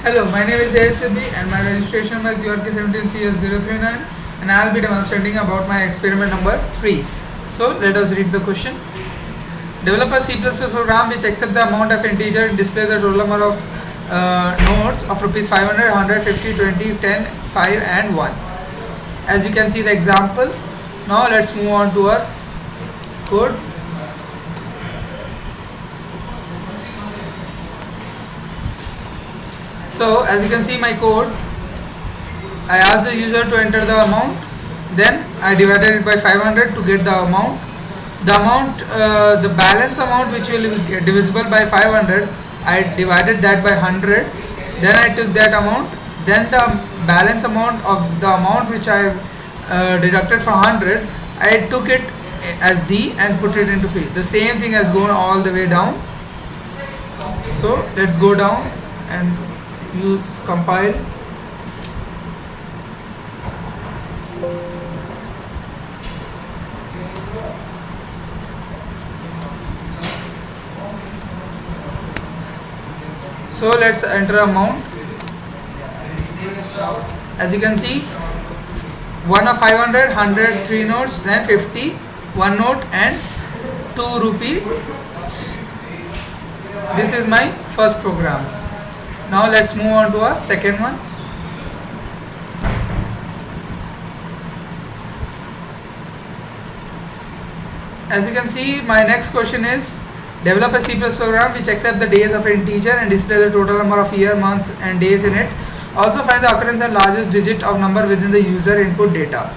Hello, my name is ASB and my registration number is URK17CS039 and I'll be demonstrating about my experiment number 3. So let us read the question. Develop a C++ program which accepts the amount of integer and displays the total number of nodes of rupees 500, 100, 50, 20, 10, 5 and 1. As you can see the example. Now let's move on to our code. So as you can see my code, I asked the user to enter the amount, then I divided it by 500 to get the amount. The balance amount which will be divisible by 500, I divided that by 100, then I took that amount, then the balance amount of the amount which I deducted from 100, I took it as D and put it into phi. The same thing has gone all the way down. So let's go down and you compile. So let's enter amount. As you can see, 1 of 500, 100, 3 notes, then 50, 1 note and 2 rupee. This is my first program. Now let's move on to our second one. As you can see, my next question is develop a C++ program which accepts the days of an integer and displays the total number of year, months and days in it. Also find the occurrence and largest digit of number within the user input data.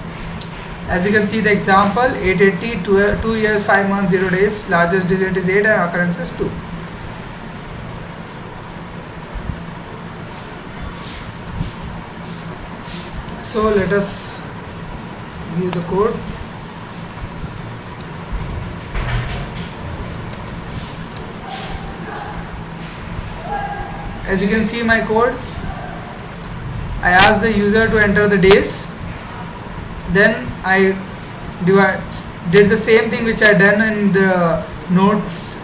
As you can see the example, 880, 2 years, 5 months, 0 days, largest digit is 8 and occurrence is 2. So let us view the code. As you can see my code, I asked the user to enter the days, then I did the same thing which I done in the notes.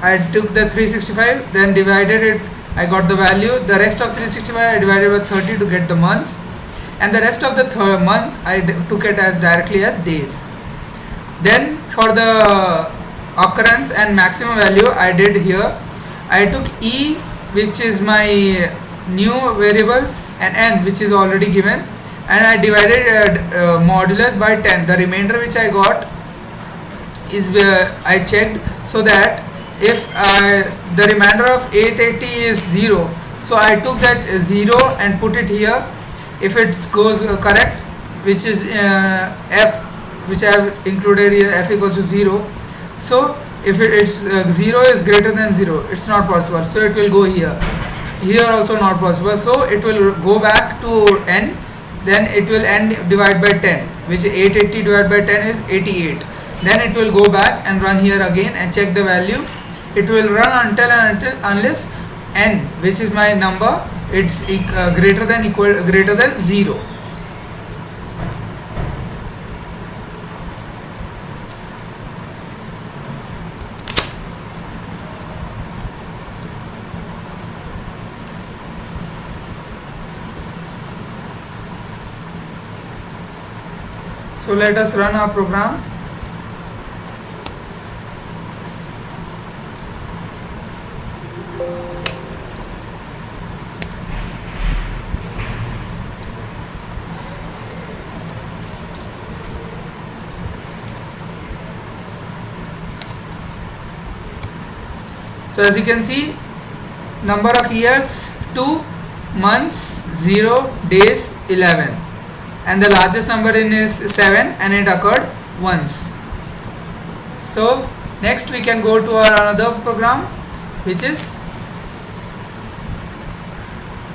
I took the 365, then divided it, I got the value. The rest of 365 I divided by 30 to get the months, and the rest of the month I took it as directly as days. Then for the occurrence and maximum value I did here, I took E, which is my new variable, and N, which is already given, and I divided modulus by 10. The remainder which I got is I checked, so that if the remainder of 880 is 0, so I took that 0 and put it here. If it goes correct, which is F, which I have included here, F equals to 0. So if it's 0 is greater than 0, it's not possible, so it will go here. Here also not possible, so it will go back to N, then it will N divide by 10, which 880 divided by 10 is 88. Then it will go back and run here again and check the value. It will run unless N, which is my number, it's greater than 0. So let us run our program. So as you can see, number of years 2, months 0, days 11, and the largest number in is 7 and it occurred once. So next we can go to our another program, which is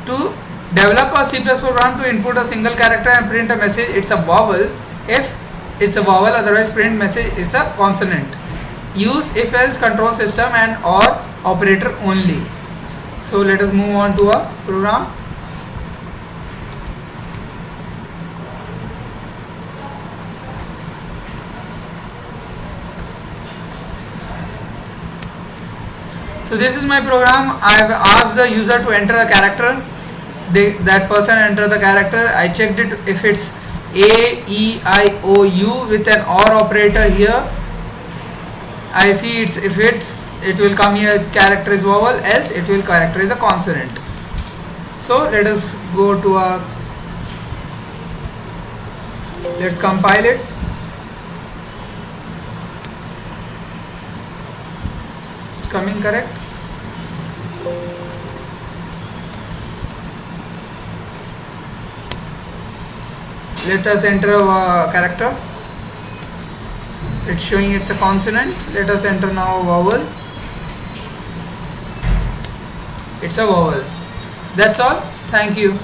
to develop a C++ program to input a single character and print a message. It's a vowel if it's a vowel, otherwise print message is a consonant. Use if else control system and or operator only. So let us move on to our program. So this is my program. I have asked the user to enter a character. That person enter the character. I checked it if it's A, E, I, O, U with an OR operator here. I see it will come here character is vowel, else it will characterize a consonant. So let us go to let's compile it. It's coming correct. Let us enter a character. It's showing it's a consonant. Let us enter now a vowel. It's a vowel. That's all. Thank you.